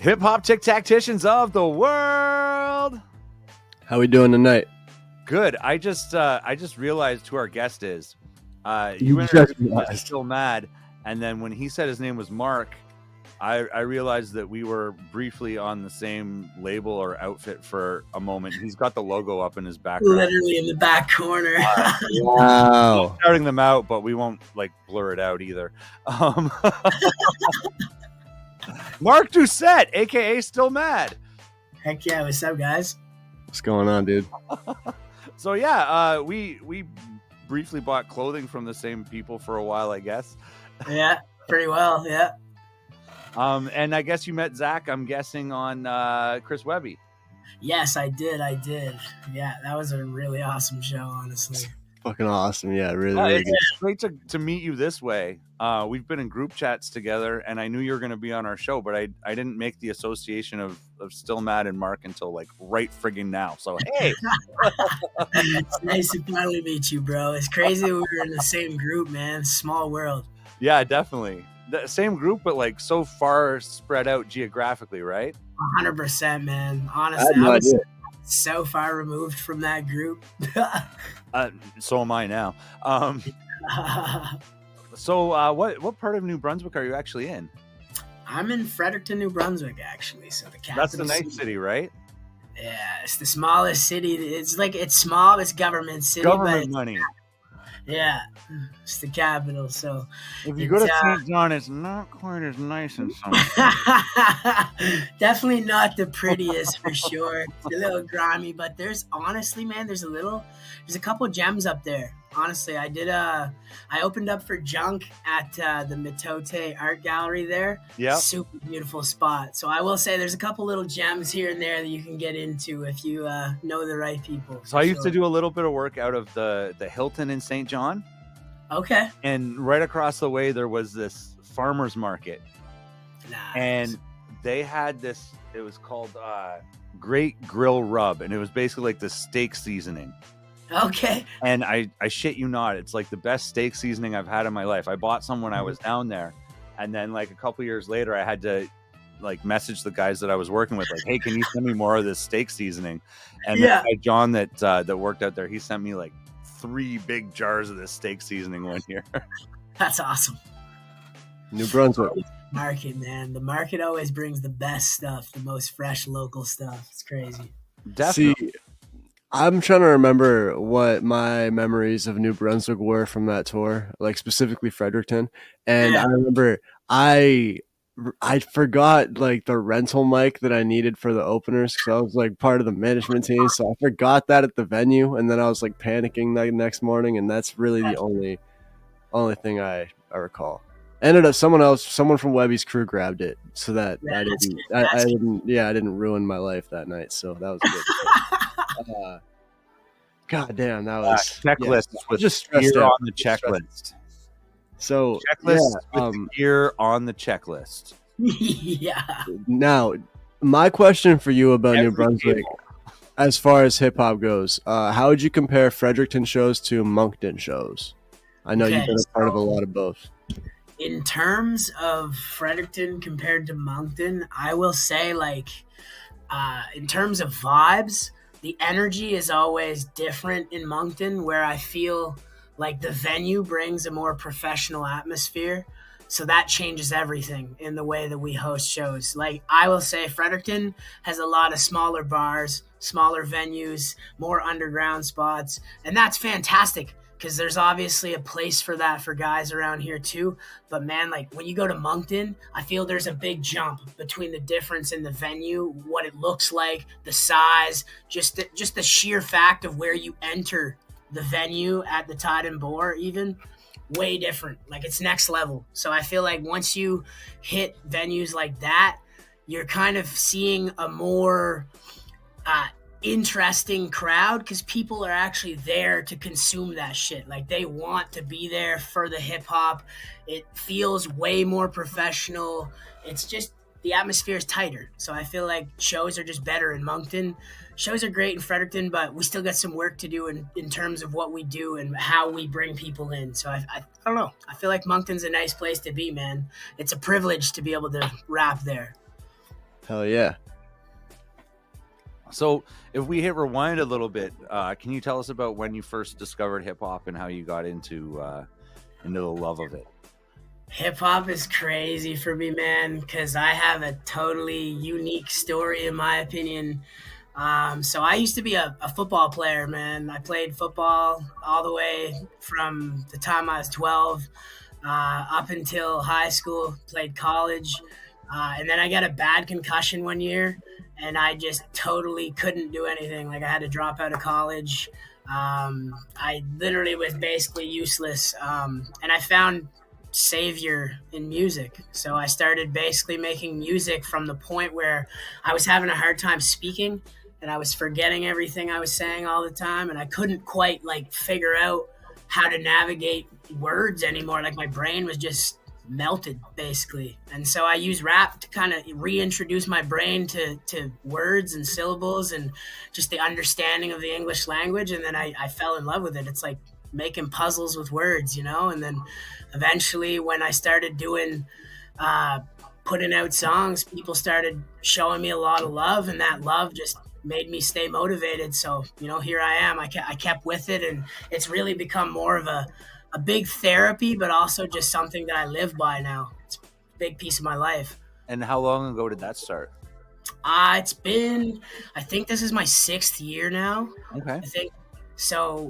Hiphoptictacticians of the world. How we doing tonight? Good. I just realized who our guest is. You introduced him as Still M.A.D, and then when he said his name was Mark, I realized that we were briefly on the same label or outfit for a moment. He's got the logo up in his background, literally in the back corner. Wow. Shouting them out, but we won't like blur it out either. Mark Doucette, aka Still M.A.D. Heck yeah, what's up, guys? What's going on, dude? So yeah, we briefly bought clothing from the same people for a while, I guess. Yeah, pretty well, yeah. And I guess you met Zach, I'm guessing, on Chris Webby. Yes, I did. Yeah, that was a really awesome show, honestly. Fucking awesome. Yeah, really good. It's great to meet you this way. We've been in group chats together, and I knew you were going to be on our show, but I didn't make the association of Still M.A.D and Mark until like right friggin' now. So, hey. It's nice to finally meet you, bro. It's crazy that we were in the same group, man. Small world. Yeah, definitely. The same group, but like so far spread out geographically, right? 100%, man. Honestly, I was so far removed from that group. So am I now. So what part of New Brunswick are you actually in? I'm in Fredericton, New Brunswick, actually. So the capital. That's the nice city, right? Yeah, it's the smallest city. It's small. It's government city. Government money. Yeah, it's the capital. So if you go to St. John, it's not quite as nice in some. Definitely not the prettiest for sure. It's a little grimy, but there's honestly, man, there's a couple gems up there. Honestly, I opened up for Junk at the Metote Art Gallery there. Yeah, super beautiful spot. So I will say there's a couple little gems here and there that you can get into if you know the right people. So I used to do a little bit of work out of the Hilton in St. John. Okay. And right across the way there was this farmer's market. Nice. And they had this. It was called Great Grill Rub, and it was basically like the steak seasoning. Okay. And I shit you not, it's like the best steak seasoning I've had in my life. I bought some when I was down there, and then like a couple years later I had to like message the guys that I was working with, like, hey, can you send me more of this steak seasoning? And the guy John that worked out there, he sent me like 3 big jars of this steak seasoning one year. That's awesome. New Brunswick market, man. The market always brings the best stuff, the most fresh local stuff. It's crazy. Definitely. See, I'm trying to remember what my memories of New Brunswick were from that tour, like specifically Fredericton. And I remember I forgot like the rental mic that I needed for the openers because I was like part of the management team. So I forgot that at the venue, and then I was like panicking the next morning, and that's really the only thing I recall. Ended up someone from Webby's crew grabbed it, so that I didn't ruin my life that night. So that was good. God damn, that was checklist with just gear on the checklist. So checklist with gear on the checklist. Yeah. Now, my question for you about New Brunswick, as far as hip hop goes, how would you compare Fredericton shows to Moncton shows? I know you've been a part of a lot of both. In terms of Fredericton compared to Moncton, I will say, like, in terms of vibes, the energy is always different in Moncton, where I feel like the venue brings a more professional atmosphere. So that changes everything in the way that we host shows. Like, I will say Fredericton has a lot of smaller bars, smaller venues, more underground spots, and that's fantastic, because there's obviously a place for that for guys around here too. But man, like when you go to Moncton, I feel there's a big jump between the difference in the venue, what it looks like, the size, just the sheer fact of where you enter the venue at the Tide and Boar, even way different. Like it's next level. So I feel like once you hit venues like that, you're kind of seeing a more interesting crowd, because people are actually there to consume that shit. Like they want to be there for the hip hop. It feels way more professional. It's just the atmosphere is tighter. So I feel like shows are just better in Moncton. Shows are great in Fredericton, but we still got some work to do in terms of what we do and how we bring people in. So I don't know. I feel like Moncton's a nice place to be, man. It's a privilege to be able to rap there. Hell yeah. So if we hit rewind a little bit, can you tell us about when you first discovered hip hop and how you got into the love of it? Hip hop is crazy for me, man, because I have a totally unique story, in my opinion. So I used to be a football player, man. I played football all the way from the time I was 12 up until high school, played college. And then I got a bad concussion one year, and I just totally couldn't do anything. Like, I had to drop out of college. I literally was basically useless. And I found savior in music. So I started basically making music from the point where I was having a hard time speaking, and I was forgetting everything I was saying all the time, and I couldn't quite like figure out how to navigate words anymore. Like, my brain was just melted basically. And so I use rap to kind of reintroduce my brain to words and syllables and just the understanding of the English language. And then I fell in love with it. It's like making puzzles with words, you know? And then eventually when I started doing, putting out songs, people started showing me a lot of love, and that love just made me stay motivated. So, you know, here I am. I kept with it, and it's really become more of a big therapy, but also just something that I live by now. It's a big piece of my life. And how long ago did that start? It's been, I think this is my 6th year now. Okay. I think so.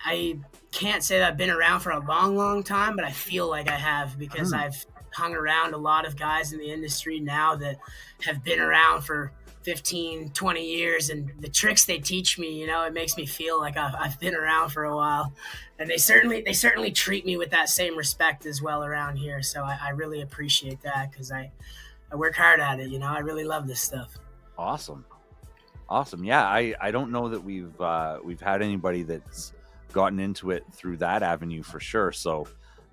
I can't say that I've been around for a long, long time, but I feel like I have, because I've hung around a lot of guys in the industry now that have been around for 15, 20 years, and the tricks they teach me, you know, it makes me feel like I've been around for a while, and they certainly treat me with that same respect as well around here. So I really appreciate that, because I work hard at it. You know, I really love this stuff. Awesome. Yeah. I don't know that we've had anybody that's gotten into it through that avenue for sure. So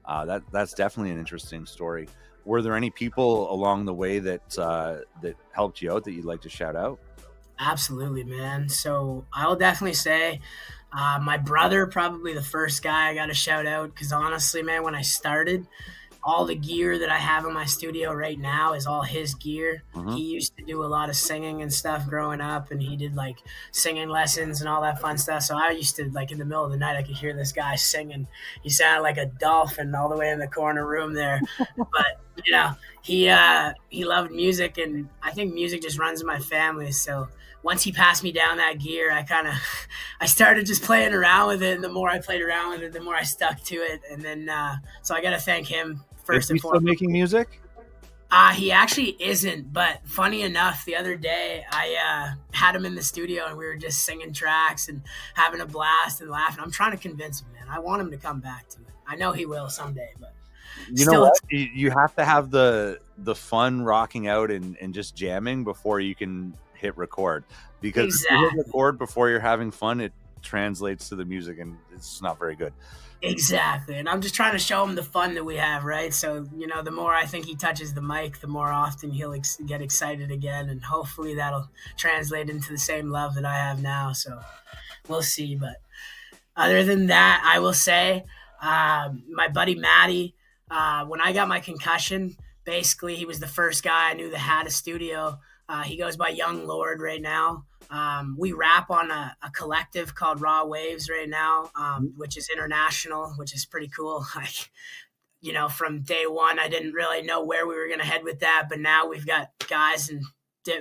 that's definitely an interesting story. Were there any people along the way that helped you out that you'd like to shout out? Absolutely, man. So I'll definitely say my brother, probably the first guy I got to shout out, because honestly, man, when I started, all the gear that I have in my studio right now is all his gear. Mm-hmm. He used to do a lot of singing and stuff growing up, and he did like singing lessons and all that fun stuff. So I used to, like, in the middle of the night, I could hear this guy singing. He sounded like a dolphin all the way in the corner room there. But, you know, he loved music, and I think music just runs in my family. So once he passed me down that gear, I started just playing around with it. And the more I played around with it, the more I stuck to it. And then, so I got to thank him first and foremost. Still making music? He actually isn't, but funny enough, the other day I had him in the studio, and we were just singing tracks and having a blast and laughing. I'm trying to convince him, man. I want him to come back to it. I know he will someday, but you know what? You have to have the fun rocking out and just jamming before you can hit record, because if you hit record before you're having fun, it translates to the music, and it's not very good. Exactly. And I'm just trying to show him the fun that we have, right? So, you know, the more I think he touches the mic, the more often he'll get excited again, and hopefully that'll translate into the same love that I have now. So we'll see. But other than that, I will say my buddy Maddie, when I got my concussion, basically he was the first guy I knew that had a studio. He goes by Young Lord right now. We rap on a collective called Raw Waves right now, which is international, which is pretty cool. Like, you know, from day one, I didn't really know where we were going to head with that, but now we've got guys in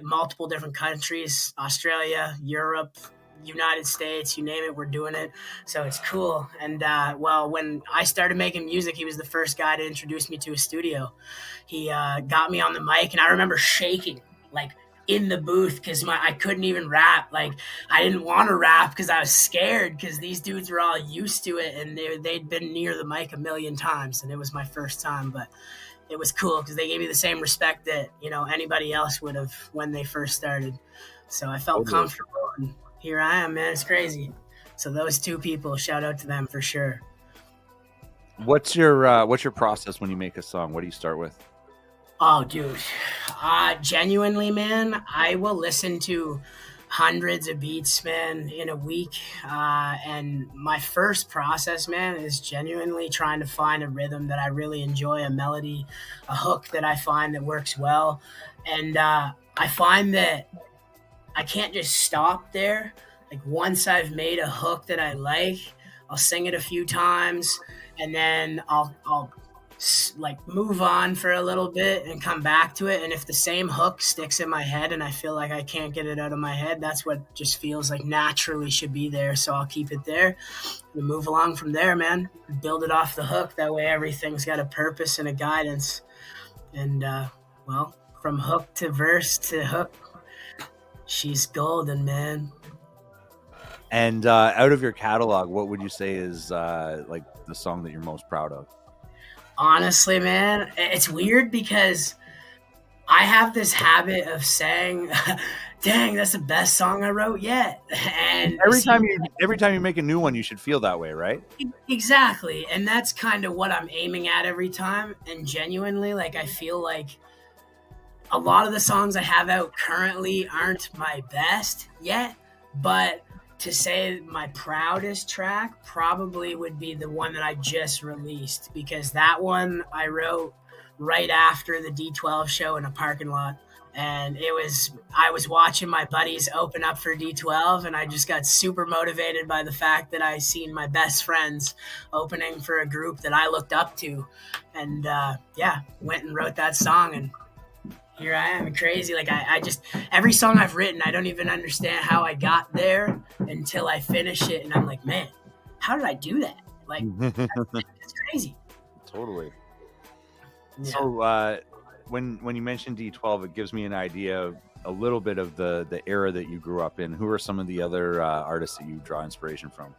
multiple different countries, Australia, Europe, United States, you name it, we're doing it. So it's cool. And well, when I started making music, he was the first guy to introduce me to a studio. He got me on the mic, and I remember shaking like in the booth because I couldn't even rap. Like, I didn't want to rap because I was scared, because these dudes were all used to it, and they'd been near the mic a million times, and it was my first time. But it was cool because they gave me the same respect that, you know, anybody else would have when they first started. So I felt comfortable, and here I am, man. It's crazy. So those two people, shout out to them for sure. What's your process when you make a song? What do you start with? Oh, dude. Genuinely, man, I will listen to hundreds of beats, man, in a week. And my first process, man, is genuinely trying to find a rhythm that I really enjoy, a melody, a hook that I find that works well. And I find that I can't just stop there. Like once I've made a hook that I like, I'll sing it a few times, and then I'll like move on for a little bit and come back to it. And if the same hook sticks in my head and I feel like I can't get it out of my head, that's what just feels like naturally should be there. So I'll keep it there and move along from there, man. Build it off the hook. That way everything's got a purpose and a guidance. And well, from hook to verse to hook, she's golden, man. And out of your catalog, what would you say is like the song that you're most proud of? Honestly, man, it's weird because I have this habit of saying, "Dang, that's the best song I wrote yet." And every time you make a new one, you should feel that way, right? Exactly, and that's kind of what I'm aiming at every time. And genuinely, like I feel like a lot of the songs I have out currently aren't my best yet, but to say my proudest track probably would be the one that I just released, because that one I wrote right after the D12 show in a parking lot. And I was watching my buddies open up for D12, and I just got super motivated by the fact that I seen my best friends opening for a group that I looked up to. And yeah, went and wrote that song, and here I am, crazy. Like I just, every song I've written, I don't even understand how I got there until I finish it. And I'm like, man, how did I do that? Like, that's crazy. Totally. Yeah. So when you mentioned D12, it gives me an idea of a little bit of the era that you grew up in. Who are some of the other artists that you draw inspiration from?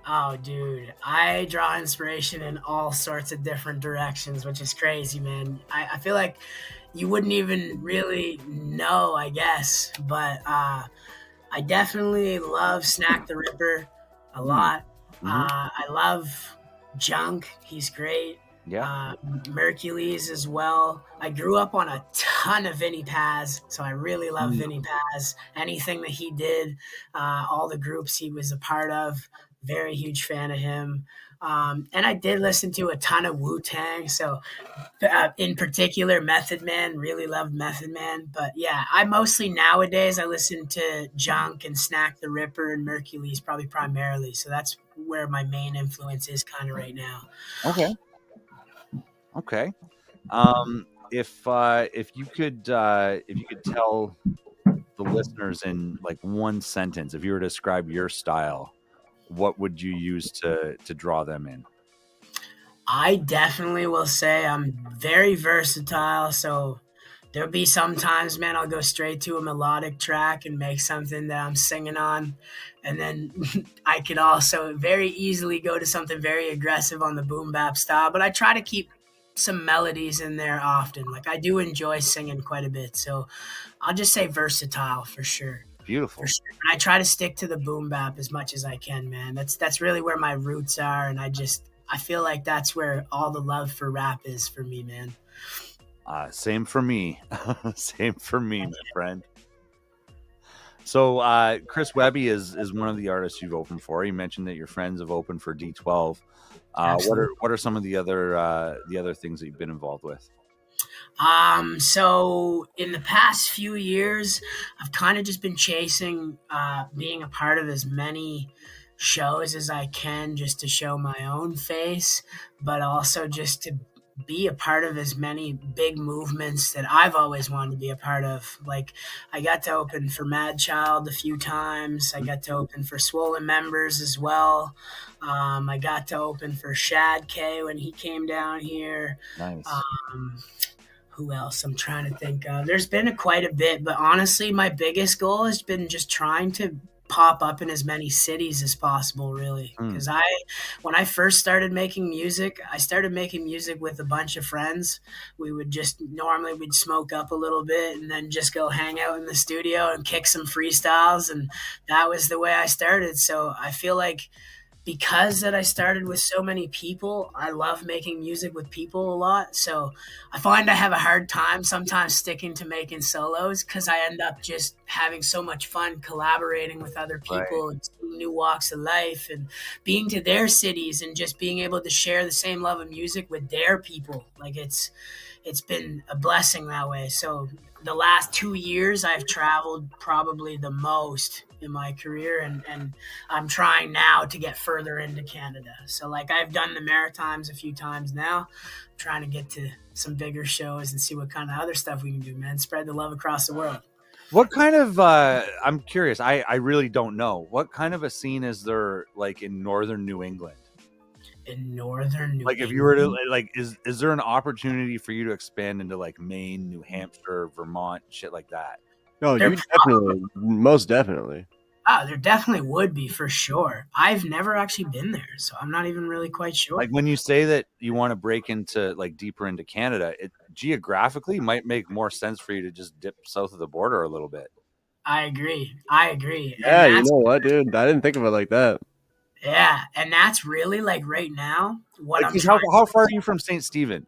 Oh, dude, I draw inspiration in all sorts of different directions, which is crazy, man. I feel like you wouldn't even really know, I guess, but I definitely love Snack the Ripper a lot. Mm-hmm. I love Junk. He's great. Yeah. Mercules as well. I grew up on a ton of Vinnie Paz, so I really love Vinnie Paz. Anything that he did, all the groups he was a part of, very huge fan of him. And I did listen to a ton of Wu-Tang. So in particular, Method Man, really loved Method Man. But yeah, I mostly nowadays, I listen to Junk and Snack the Ripper and Mercules probably primarily. So that's where my main influence is kind of right now. Okay. If you could tell the listeners in like one sentence, if you were to describe your style, what would you use to draw them in? I definitely will say I'm very versatile. So there'll be sometimes, man, I'll go straight to a melodic track and make something that I'm singing on. And then I could also very easily go to something very aggressive on the boom bap style. But I try to keep some melodies in there often. Like I do enjoy singing quite a bit. So I'll just say versatile for sure. Beautiful. For sure. I try to stick to the boom bap as much as I can, man. That's really where my roots are, and I feel like that's where all the love for rap is for me, man. Same for me. Same for me, my friend. So Chris Webby is one of the artists you've opened for. You mentioned that your friends have opened for D12. What are some of the other things that you've been involved with? So in the past few years, I've kind of just been chasing being a part of as many shows as I can, just to show my own face, but also just to be a part of as many big movements that I've always wanted to be a part of. Like I got to open for Mad Child a few times. I got to open for Swollen Members as well. I got to open for Shad K when he came down here. Nice. Who else I'm trying to think of? There's been quite a bit, but honestly, my biggest goal has been just trying to pop up in as many cities as possible, really. Because when I first started making music, I started making music with a bunch of friends. We'd smoke up a little bit and then just go hang out in the studio and kick some freestyles. And that was the way I started. So I feel like because that I started with so many people, I love making music with people a lot. So I find I have a hard time sometimes sticking to making solos because I end up just having so much fun collaborating with other people and seeing new walks of life and being to their cities and just being able to share the same love of music with their people. Like it's been a blessing that way. So the last 2 years I've traveled probably the most in my career, and I'm trying now to get further into Canada. So like I've done the Maritimes a few times now, I'm trying to get to some bigger shows and see what kind of other stuff we can do, man. Spread the love across the world. What kind of I'm curious, I really don't know. What kind of a scene is there like in northern New England? In northern New Like if England, you were to like is there an opportunity for you to expand into like Maine, New Hampshire, Vermont, shit like that? No, They're you definitely, most definitely. there definitely would be for sure. I've never actually been there, so I'm not even really quite sure. Like when you say that you want to break into like deeper into Canada, it geographically might make more sense for you to just dip south of the border a little bit. I agree. Yeah, And you that's know what, dude? I didn't think of it like that. yeah, and that's really like right now what Like I'm 'cause trying. how far are you from St. Stephen?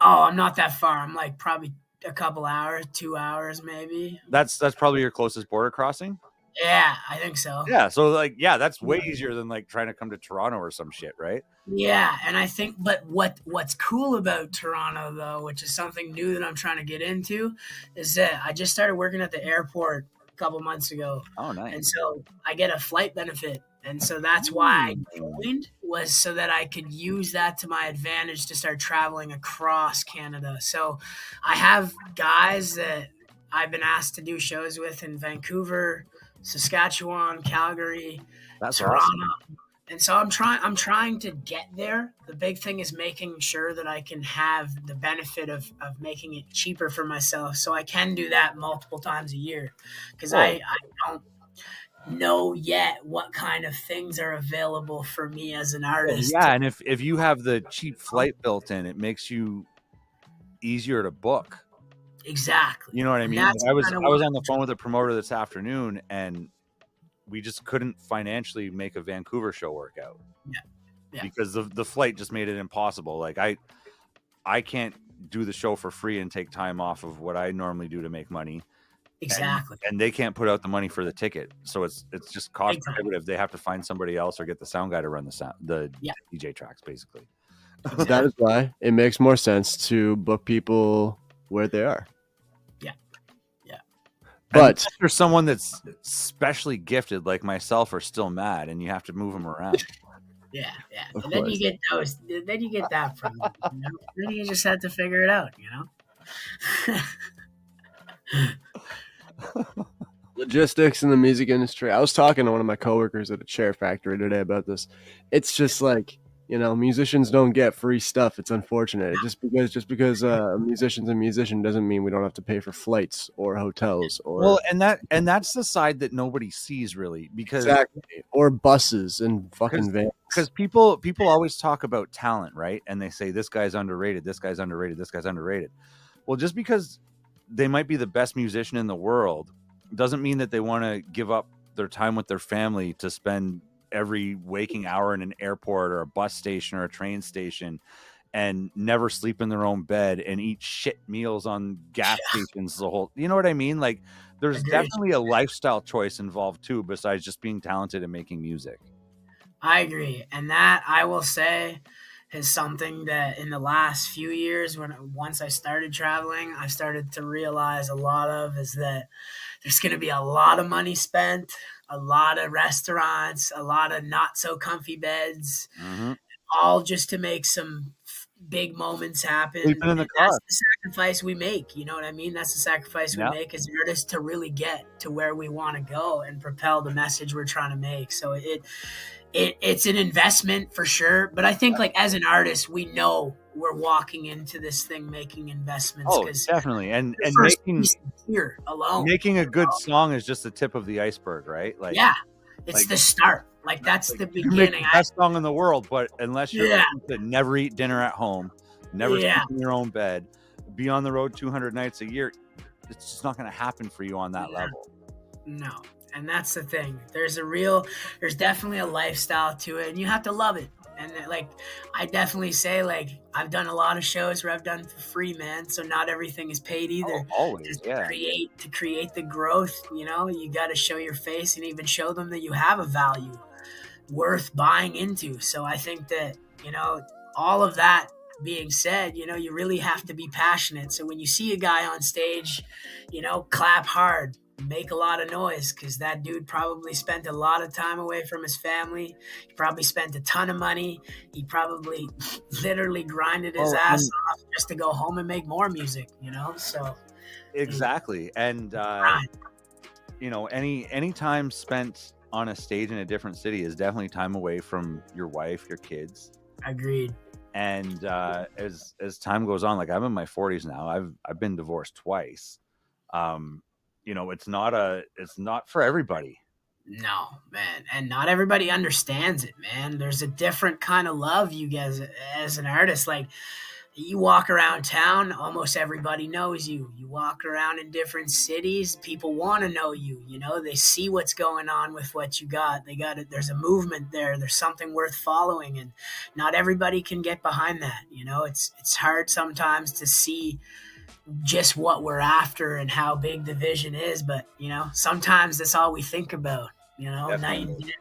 Oh, I'm not that far. I'm like probably a couple hours, 2 hours maybe. That's probably your closest border crossing. Yeah, I think so. Yeah, so like that's way easier than like trying to come to Toronto or some shit, right? Yeah, and I think, but what's cool about Toronto though, which is something new that I'm trying to get into, is that I just started working at the airport a couple months ago, Oh, and nice. so I get a flight benefit, and so that's why I Mm. joined, was so that I could use that to my advantage to start traveling across Canada. So I have guys that I've been asked to do shows with in Vancouver, Saskatchewan, Calgary, That's Toronto. awesome. And so I'm trying to get there. The big thing is making sure that I can have the benefit of making it cheaper for myself, so I can do that multiple times a year, because Cool. I don't know yet what kind of things are available for me as an artist. Yeah, and if you have the cheap flight built in, it makes you easier to book. Exactly. You know what I And mean? that's Like, I kinda was what on the phone with a promoter this afternoon, and we just couldn't financially make a Vancouver show work out. Yeah. Because the flight just made it impossible. Like I can't do the show for free and take time off of what I normally do to make money. exactly. And they can't put out the money for the ticket, so it's just cost Big time. prohibitive. They have to find somebody else or get the sound guy to run the Yeah. DJ tracks, basically. That is why it makes more sense to book people where they are. Yeah. But there's someone that's specially gifted like myself are still mad, and you have to move them around. Yeah. Of And then course. you get those. Then you get that from them, you know? Then you just have to figure it out, you know. Logistics in the music industry. I was talking to one of my coworkers at a chair factory today about this. It's just like, musicians don't get free stuff. It's unfortunate. Just because a musician's a musician doesn't mean we don't have to pay for flights or hotels or Well, and that's the side that nobody sees really, because exactly, or buses and fucking vans. because people always talk about talent, right? And they say this guy's underrated, this guy's underrated, this guy's underrated. Well, just because they might be the best musician in the world doesn't mean that they want to give up their time with their family to spend every waking hour in an airport or a bus station or a train station and never sleep in their own bed and eat shit meals on gas stations the whole, you know what I mean? Like there's Agreed. definitely a lifestyle choice involved too, besides just being talented and making music. I agree. And that, I will say, is something that in the last few years, once I started traveling, I started to realize a lot of, is that there's going to be a lot of money spent, a lot of restaurants, a lot of not so comfy beds, all just to make some big moments happen. Sleeping in the And car. that's the sacrifice we make. You know what I mean? That's the sacrifice we Yeah. make as artists to really get to where we want to go and propel the message we're trying to make. So it's an investment for sure, but I think like as an artist, we know we're walking into this thing making investments. Oh, because definitely. And first making piece here alone, making a good song is just the tip of the iceberg, right? Like yeah, it's like- the start. Like that's the you can make beginning. the best song in the world, but unless you're Yeah. looking to never eat dinner at home, never Yeah. sleep in your own bed, be on the road 200 nights a year, it's just not going to happen for you on that Yeah. level. No, and that's the thing. There's definitely a lifestyle to it, and you have to love it. And like, I definitely say, like, I've done a lot of shows where I've done for free, man. So not everything is paid either. Oh, always, Just yeah. to create the growth, you got to show your face and even show them that you have a value worth buying into. So I think that, all of that being said, you really have to be passionate. So when you see a guy on stage, clap hard, make a lot of noise, because that dude probably spent a lot of time away from his family. He probably spent a ton of money. He probably literally grinded his Well, ass off just to go home and make more music, So exactly. And grind. any time spent on a stage in a different city is definitely time away from your wife, your kids. Agreed. And as time goes on, like I'm in my 40s now, I've been divorced twice. It's not for everybody. No, man. And not everybody understands it, man. There's a different kind of love you guys as an artist. Like, you walk around town, almost everybody knows you. You walk around in different cities, people want to know you. They see what's going on with what you got. They got it. There's a movement there. There's something worth following, and not everybody can get behind that. It's hard sometimes to see just what we're after and how big the vision is, but sometimes that's all we think about. Night and day.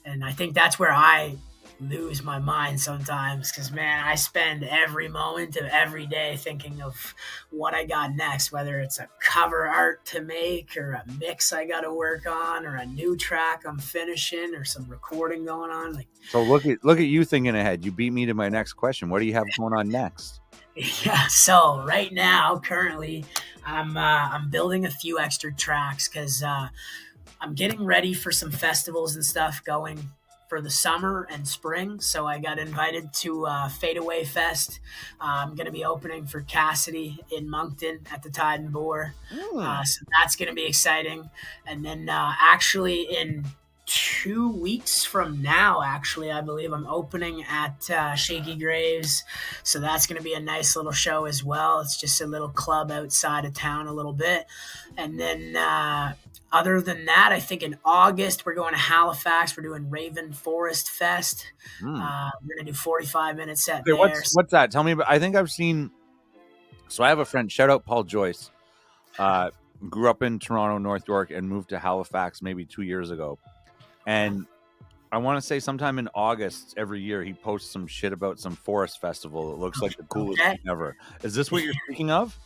And I think that's where I lose my mind sometimes, because man, I spend every moment of every day thinking of what I got next, whether it's a cover art to make or a mix I got to work on or a new track I'm finishing or some recording going on. Like, so look at you thinking ahead. You beat me to my next question. What do you have going on next? Yeah, so right now, currently, I'm building a few extra tracks because I'm getting ready for some festivals and stuff going for the summer and spring. So I got invited to Fade Away Fest. I'm going to be opening for Cassidy in Moncton at the Tide and Boar. So that's going to be exciting. And then actually in 2 weeks from now, I believe I'm opening at Shaky Graves. So that's going to be a nice little show as well. It's just a little club outside of town a little bit. And then other than that, I think in August, we're going to Halifax. We're doing Raven Forest Fest. We're going to do 45-minute set there. What's that? Tell me about. I think I've seen. So I have a friend. Shout out Paul Joyce. Grew up in Toronto, North York, and moved to Halifax maybe 2 years ago. And I want to say sometime in August every year, he posts some shit about some forest festival. It looks like the coolest thing ever. Is this what you're speaking of?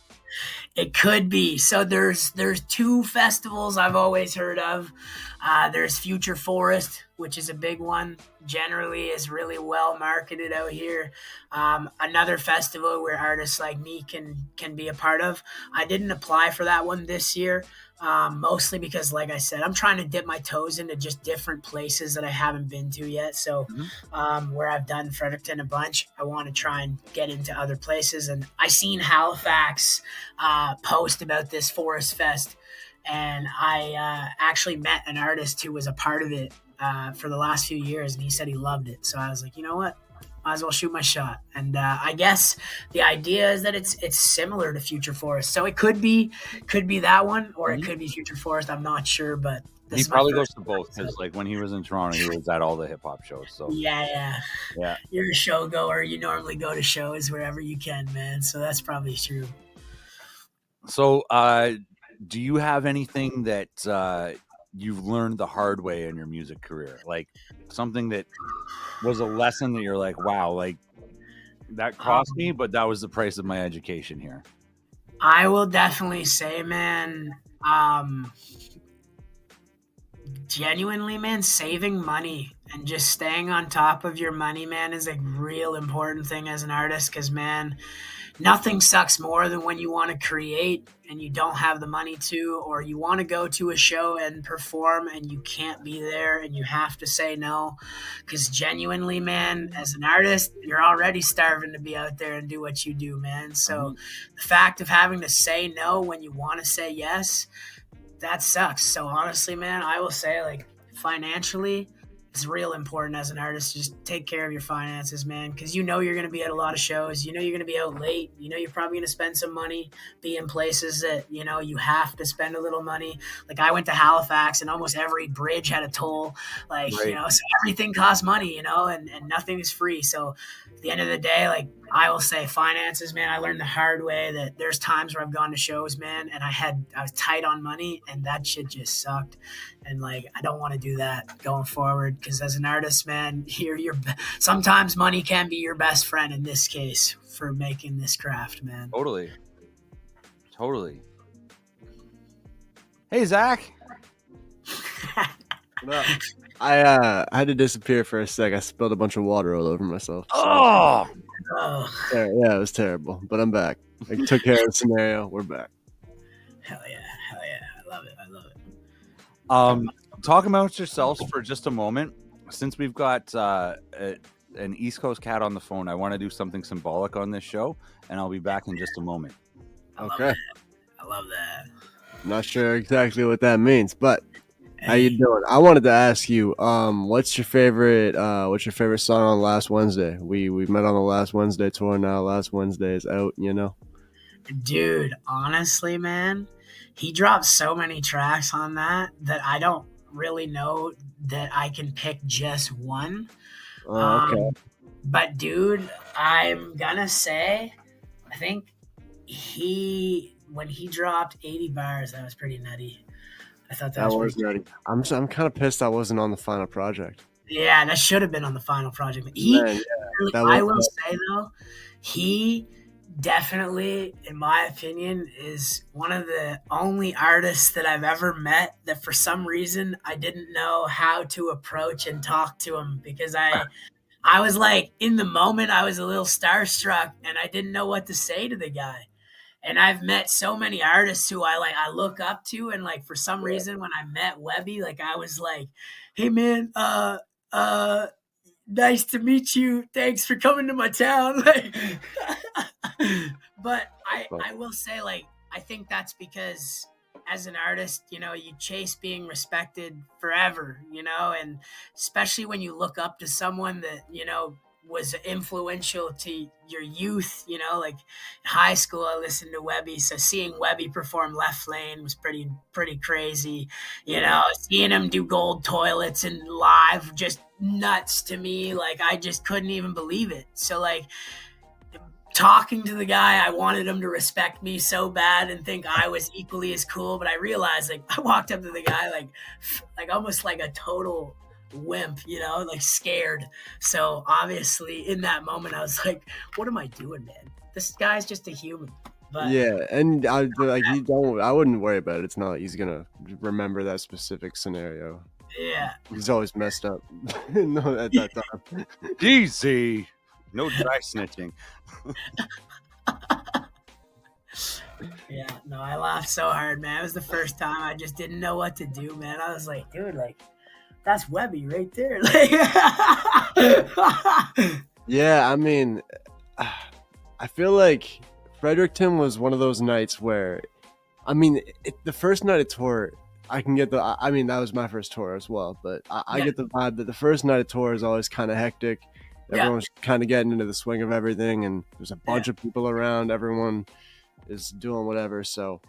It could be. So there's 2 festivals I've always heard of. There's Future Forest, which is a big one. Generally is really well marketed out here. Another festival where artists like me can be a part of. I didn't apply for that one this year. Mostly because, like I said, I'm trying to dip my toes into just different places that I haven't been to yet. So where I've done Fredericton a bunch, I want to try and get into other places. And I seen Halifax post about this Forest Fest, and I actually met an artist who was a part of it for the last few years, and he said he loved it. So I was like, you know what? Might as well shoot my shot. And I guess the idea is that it's similar to Future Forest. So it could be that one, or it could be Future Forest. I'm not sure, but he probably goes to both, because like when he was in Toronto, he was at all the hip hop shows. So yeah. You're a show goer. You normally go to shows wherever you can, man. So that's probably true. So do you have anything that you've learned the hard way in your music career, like something that was a lesson that you're like, wow, like that cost me, but that was the price of my education here? I will definitely say, man, genuinely, man, saving money and just staying on top of your money, man, is a real important thing as an artist. Because, man, nothing sucks more than when you want to create and you don't have the money to, or you want to go to a show and perform and you can't be there and you have to say no. Because genuinely, man, as an artist, you're already starving to be out there and do what you do, man. So the fact of having to say no when you want to say yes, that sucks. So honestly, man, I will say, like, financially, it's real important as an artist to just take care of your finances, man, because you're going to be at a lot of shows. You're going to be out late. You're probably going to spend some money, be in places that, you have to spend a little money. Like, I went to Halifax and almost every bridge had a toll. Like, right. So everything costs money, and nothing is free. So at the end of the day, like, I will say finances, man, I learned the hard way that there's times where I've gone to shows, man, and I was tight on money, and that shit just sucked. And, like, I don't want to do that going forward, because as an artist, man, sometimes money can be your best friend in this case for making this craft, man. Totally. Hey, Zach. I had to disappear for a sec. I spilled a bunch of water all over myself. Oh, yeah, it was terrible. But I'm back. I took care of the scenario. We're back. Hell yeah. I love it. Talk about yourselves for just a moment. Since we've got an East Coast cat on the phone, I want to do something symbolic on this show, and I'll be back in just a moment. Okay. I love that. I'm not sure exactly what that means, but how you doing? I wanted to ask you, what's your favorite song on Last Wednesday? We met on the Last Wednesday tour now. Last Wednesday is out, you know? Dude, honestly, man, he dropped so many tracks on that I don't really know that I can pick just one. Okay. But dude, I'm gonna say, I think when he dropped 80 bars, that was pretty nutty. I thought that was nutty. I'm kind of pissed I wasn't on the final project. Yeah, that should have been on the final project. I will say though, he definitely, in my opinion, is one of the only artists that I've ever met that for some reason I didn't know how to approach and talk to him, because I was like, in the moment, I was a little starstruck and I didn't know what to say to the guy. And I've met so many artists who I look up to, and like for some reason when I met Webby, like I was like, "Hey man, nice to meet you. Thanks for coming to my town." But I will say, like, I think that's because as an artist, you know, you chase being respected forever, you know, and especially when you look up to someone that, you know, was influential to your youth, you know, like in high school, I listened to Webby. So seeing Webby perform Left Lane was pretty crazy. You know, seeing him do Gold Toilets and live, just nuts to me. Like, I just couldn't even believe it. So like talking to the guy, I wanted him to respect me so bad and think I was equally as cool. But I realized, like, I walked up to the guy, like almost like a total wimp, you know, like scared. So obviously in that moment I was like, what am I doing, man? This guy's just a human. But yeah, and I wouldn't worry about it. It's not like he's gonna remember that specific scenario. Yeah, he's always messed up. No, at that time. Easy, no dry snitching. Yeah, no, I laughed so hard, man. It was the first time I just didn't know what to do, man. I was like, dude, like, that's Webby right there. Yeah, I mean, I feel like Fredericton was one of those nights where, I mean, the first night of tour, I mean, that was my first tour as well, but I get the vibe that the first night of tour is always kind of hectic. Everyone's kind of getting into the swing of everything, and there's a bunch of people around. Everyone is doing whatever, so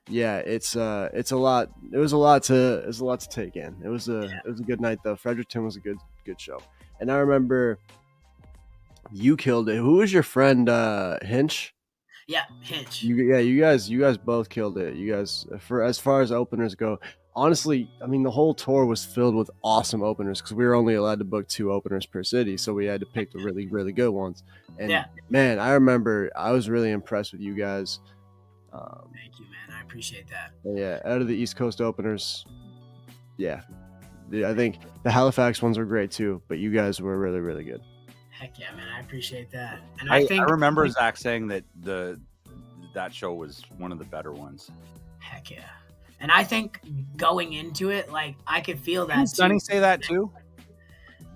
yeah, it's a lot. It was a lot to take in. It was a good night though. Fredericton was a good show, and I remember you killed it. Who was your friend, Hinch? Yeah, Hinch. You guys both killed it. You guys, for as far as openers go, honestly, I mean, the whole tour was filled with awesome openers because we were only allowed to book 2 openers per city, so we had to pick the really, really good ones. And man, I remember I was really impressed with you guys. Thank you, man. I appreciate that. Yeah, out of the East Coast openers, I think the Halifax ones were great too, but you guys were really, really good. Heck yeah, man. I appreciate that. And I remember Zach saying that that show was one of the better ones. Heck yeah. And I think going into it, like, I could feel that. Did Sonny say that too?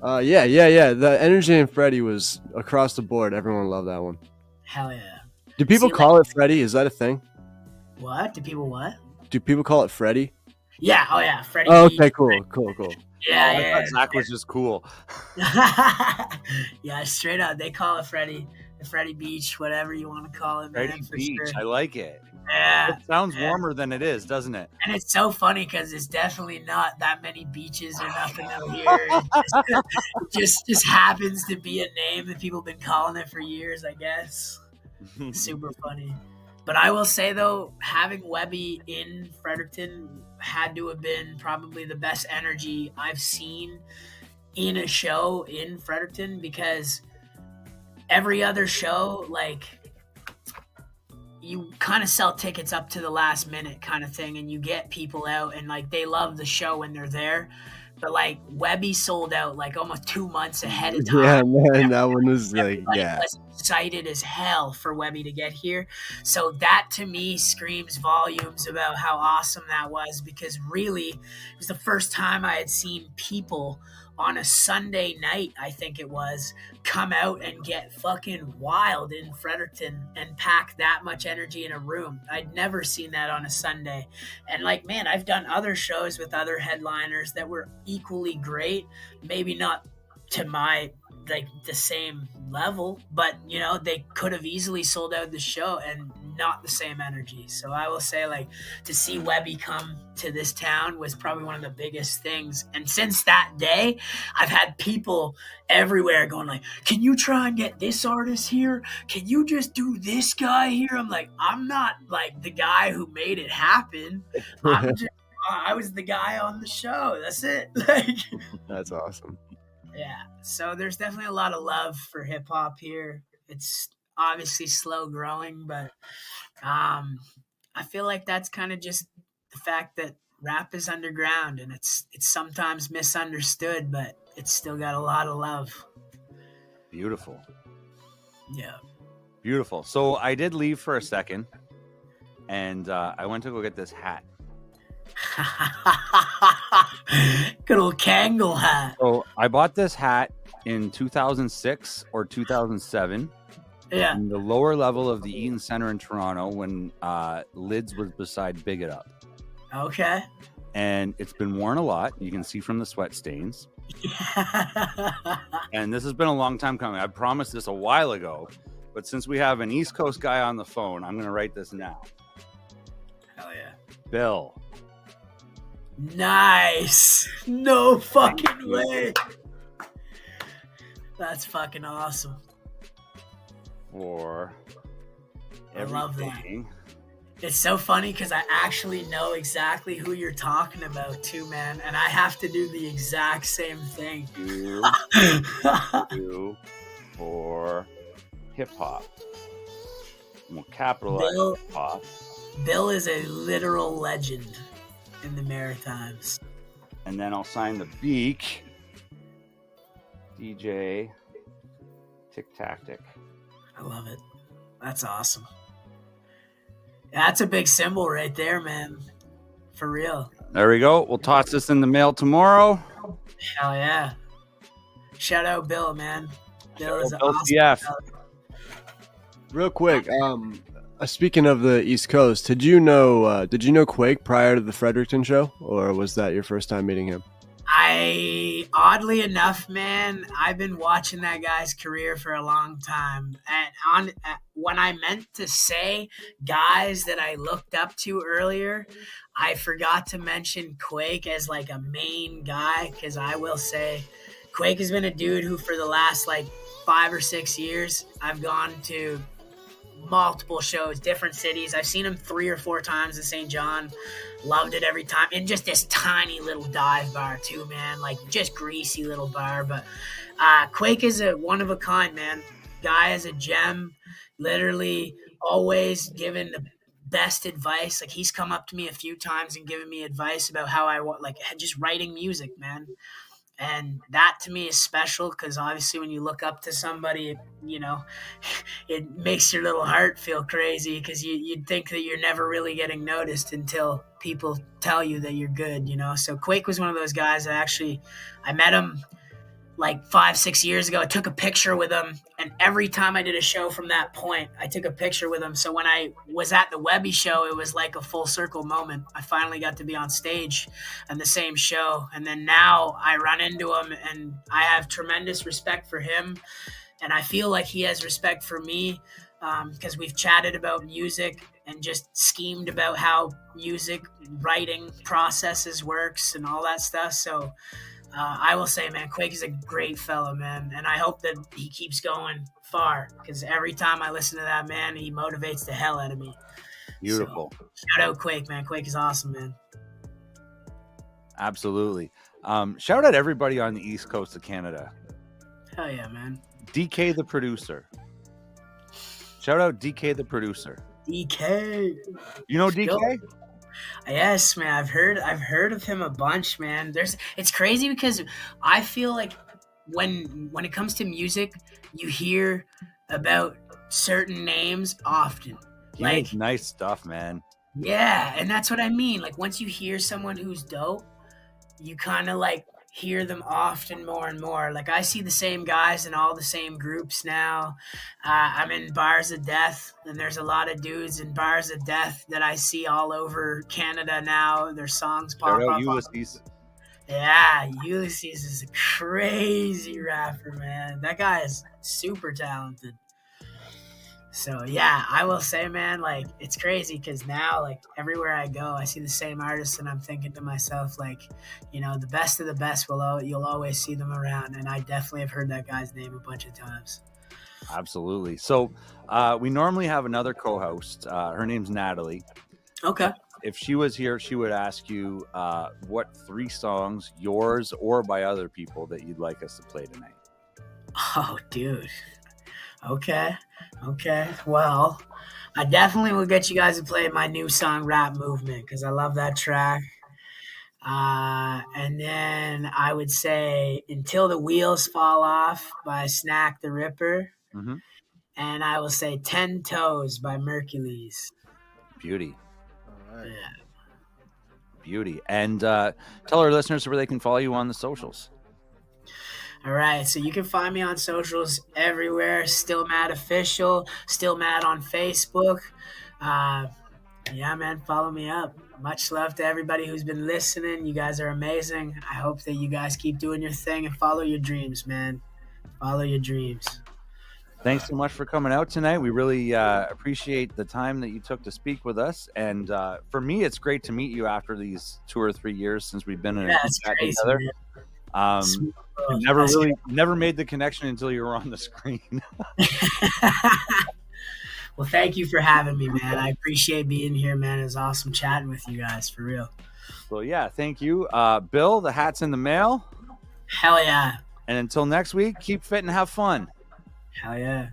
Yeah. The energy in Freddie was across the board. Everyone loved that one. Hell yeah. Do people call it Freddie? Is that a thing? What? Do people what? Do people call it Freddie? Yeah. Oh yeah, Freddie. Oh, okay, cool. Yeah, I thought Zach was just cool. Yeah, straight up, they call it Freddie. The Freddie Beach, whatever you want to call it, man. Freddie Beach, sure. I like it. Yeah. It sounds warmer than it is, doesn't it? And it's so funny because it's definitely not that many beaches or nothing out here. It just happens to be a name that people have been calling it for years, I guess. Super funny. But I will say, though, having Webby in Fredericton had to have been probably the best energy I've seen in a show in Fredericton, because every other show, like, you kind of sell tickets up to the last minute kind of thing, and you get people out, and like they love the show when they're there. But like Webby sold out like almost 2 months ahead of time. Yeah, man, that one was like, Everybody yeah. was excited as hell for Webby to get here. So that to me screams volumes about how awesome that was, because really it was the first time I had seen people on a Sunday night, I think it was, come out and get fucking wild in Fredericton and pack that much energy in a room. I'd never seen that on a Sunday. And like, man, I've done other shows with other headliners that were equally great, maybe not to my like the same level, but you know, they could have easily sold out the show and not the same energy. So I will say, like, to see Webby come to this town was probably one of the biggest things. And since that day, I've had people everywhere going like, can you try and get this artist here? Can you just do this guy here? I'm like, I'm not like the guy who made it happen. I was the guy on the show. That's it. Like, That's awesome. yeah. So there's definitely a lot of love for hip hop here. It's obviously slow growing, but I feel like that's kind of just the fact that rap is underground, and it's sometimes misunderstood, but it's still got a lot of love. Beautiful. Yeah. Beautiful. So I did leave for a second, and I went to go get this hat. Good old Kangol hat. So I bought this hat in 2006 or 2007. Yeah. In the lower level of the Eaton Center in Toronto, when Lids was beside Big It Up. Okay. And it's been worn a lot. You can see from the sweat stains. And this has been a long time coming. I promised this a while ago, but since we have an East Coast guy on the phone, I'm going to write this now. Hell yeah. Bill. Nice. No fucking way. That's fucking awesome. For I love that. everything. It's so funny because I actually know exactly who you're talking about too, man. And I have to do the exact same thing. Do for hip hop. We'll capitalize hip hop. Bill is a literal legend in the Maritimes. And then I'll sign the beak. DJ Tic-Tactic. I love it. That's awesome. That's a big symbol right there, man. For real. There we go. We'll toss this in the mail tomorrow. Hell yeah. Shout out Bill, man. Bill is an Bill awesome CF. fella. Real quick, speaking of the East Coast, did you know Quake prior to the Fredericton show, or was that your first time meeting him? Oddly enough, man, I've been watching that guy's career for a long time. And when I meant to say guys that I looked up to earlier, I forgot to mention Quake as like a main guy, because I will say Quake has been a dude who for the last like 5 or 6 years, I've gone to multiple shows, different cities. I've seen him 3 or 4 times in St. John. Loved it every time. And just this tiny little dive bar too, man. Like just greasy little bar. But Quake is a one of a kind, man. Guy is a gem. Literally always giving the best advice. Like he's come up to me a few times and given me advice about how I want, like just writing music, man. And that to me is special because obviously when you look up to somebody, you know, it makes your little heart feel crazy because you'd think that you're never really getting noticed until people tell you that you're good, you know. So Quake was one of those guys that I met him like 5-6 years ago. I took a picture with him, and every time I did a show from that point, I took a picture with him. So when I was at the Webby show, it was like a full circle moment. I finally got to be on stage on the same show. And then now I run into him, and I have tremendous respect for him. And I feel like he has respect for me because we've chatted about music and just schemed about how music writing processes works and all that stuff. So I will say, man, Quake is a great fella, man. And I hope that he keeps going far because every time I listen to that man, he motivates the hell out of me. Beautiful. So, shout out Quake, man. Quake is awesome, man. Absolutely. Shout out everybody on the East Coast of Canada. Hell yeah, man. DK the producer. Shout out DK the producer. DK. You know DK? Yo. Yes, man. I've heard of him a bunch, man. It's crazy because I feel like when it comes to music, you hear about certain names often. He makes nice stuff, man. Yeah, and that's what I mean. Like once you hear someone who's dope, you kind of like hear them often more and more. Like I see the same guys in all the same groups now. I'm in Bars of Death, and there's a lot of dudes in Bars of Death that I see all over Canada now. Their songs pop up. Ulysses. Yeah, Ulysses is a crazy rapper, man. That guy is super talented. So yeah, I will say, man, like it's crazy because now, like everywhere I go, I see the same artists, and I'm thinking to myself, like, you know, the best of the best you'll always see them around, and I definitely have heard that guy's name a bunch of times. Absolutely. So we normally have another co-host. Her name's Natalie. Okay. If she was here, she would ask you what 3 songs, yours or by other people, that you'd like us to play tonight. Oh, dude. Okay. Well, I definitely will get you guys to play my new song, Rap Movement, because I love that track. And then I would say Until the Wheels Fall Off by Snack the Ripper. Mm-hmm. And I will say 10 Toes by Mercules. Beauty. All right. Yeah. Beauty. And tell our listeners where they can follow you on the socials. All right, so you can find me on socials everywhere. Still M.A.D official. Still M.A.D on Facebook. Yeah, man, follow me up. Much love to everybody who's been listening. You guys are amazing. I hope that you guys keep doing your thing and follow your dreams, man. Follow your dreams. Thanks so much for coming out tonight. We really appreciate the time that you took to speak with us. And for me, it's great to meet you after these 2 or 3 years since we've been in it's crazy, together. Man. Never made the connection until you were on the screen. Well, thank you for having me, man. I appreciate being here, man. It was awesome chatting with you guys, for real. So yeah, thank you. Bill, the hat's in the mail. Hell yeah. And until next week, keep fit and have fun. Hell yeah.